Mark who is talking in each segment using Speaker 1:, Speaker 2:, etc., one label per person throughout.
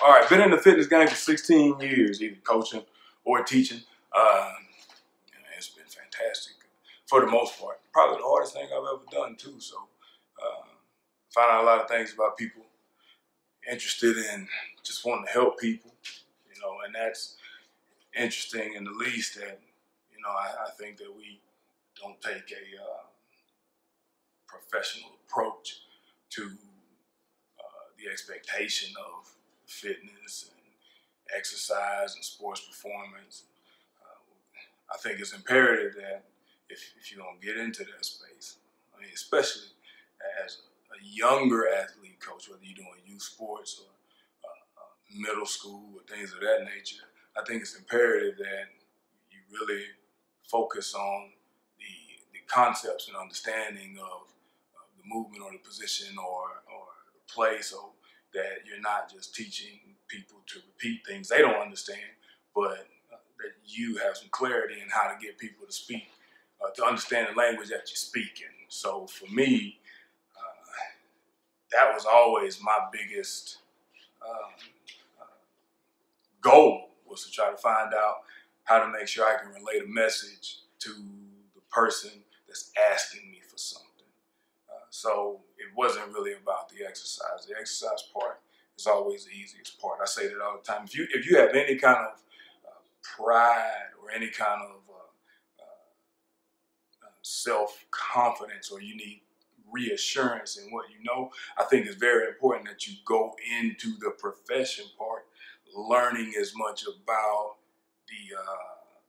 Speaker 1: All right, been in the fitness game for 16 years, either coaching or teaching. It's been fantastic for the most part. Probably the hardest thing I've ever done too. So, find out a lot of things about people, interested in just wanting to help people, and that's interesting in the least that, I think that we don't take a professional approach to the expectation of fitness and exercise and sports performance. I think it's imperative that if you're going to get into that space, especially as a younger athlete coach, whether you're doing youth sports or middle school or things of that nature, I think it's imperative that you really focus on the concepts and understanding of the movement or the position or the play, so that you're not just teaching people to repeat things they don't understand, but that you have some clarity in how to get people to speak, to understand the language that you speak in. So for me, that was always my biggest goal, was to try to find out how to make sure I can relate a message to the person that's asking me for something. So it wasn't really about the exercise. The exercise part is always the easiest part. I say that all the time. If you have any kind of pride or any kind of self-confidence, or you need reassurance in what you know, I think it's very important that you go into the profession part learning as much about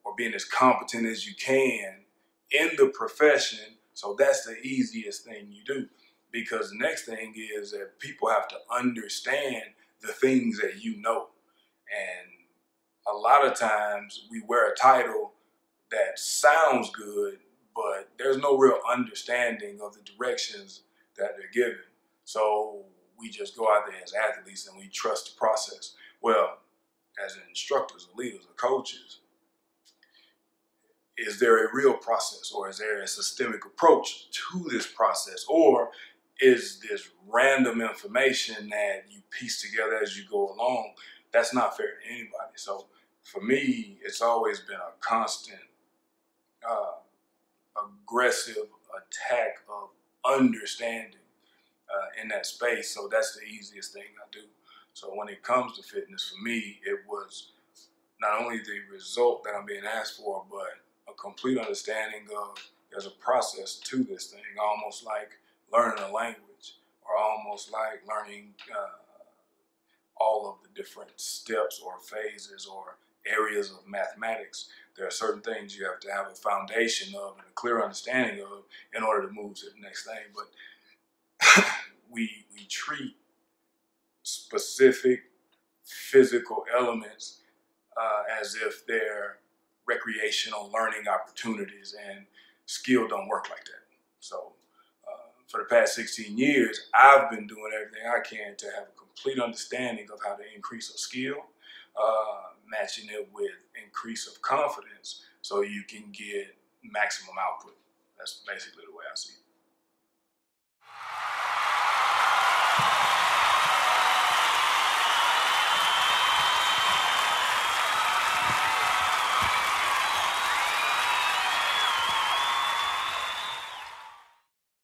Speaker 1: or being as competent as you can in the profession. So that's the easiest thing you do, because the next thing is that people have to understand the things that you know. And a lot of times we wear a title that sounds good, but there's no real understanding of the directions that they're given. So we just go out there as athletes and we trust the process. Well, as instructors or leaders or coaches, is there a real process, or is there a systemic approach to this process, or is this random information that you piece together as you go along? That's not fair to anybody. So for me, it's always been a constant aggressive attack of understanding in that space. So that's the easiest thing I do. So when it comes to fitness, for me, it was not only the result that I'm being asked for, but a complete understanding of there's a process to this thing, almost like learning a language, or almost like learning all of the different steps or phases or areas of mathematics. There are certain things you have to have a foundation of and a clear understanding of in order to move to the next thing. But we treat specific physical elements as if they're recreational learning opportunities, and skill don't work like that. So for the past 16 years, I've been doing everything I can to have a complete understanding of how to increase a skill, matching it with increase of confidence so you can get maximum output. That's basically the way I see it.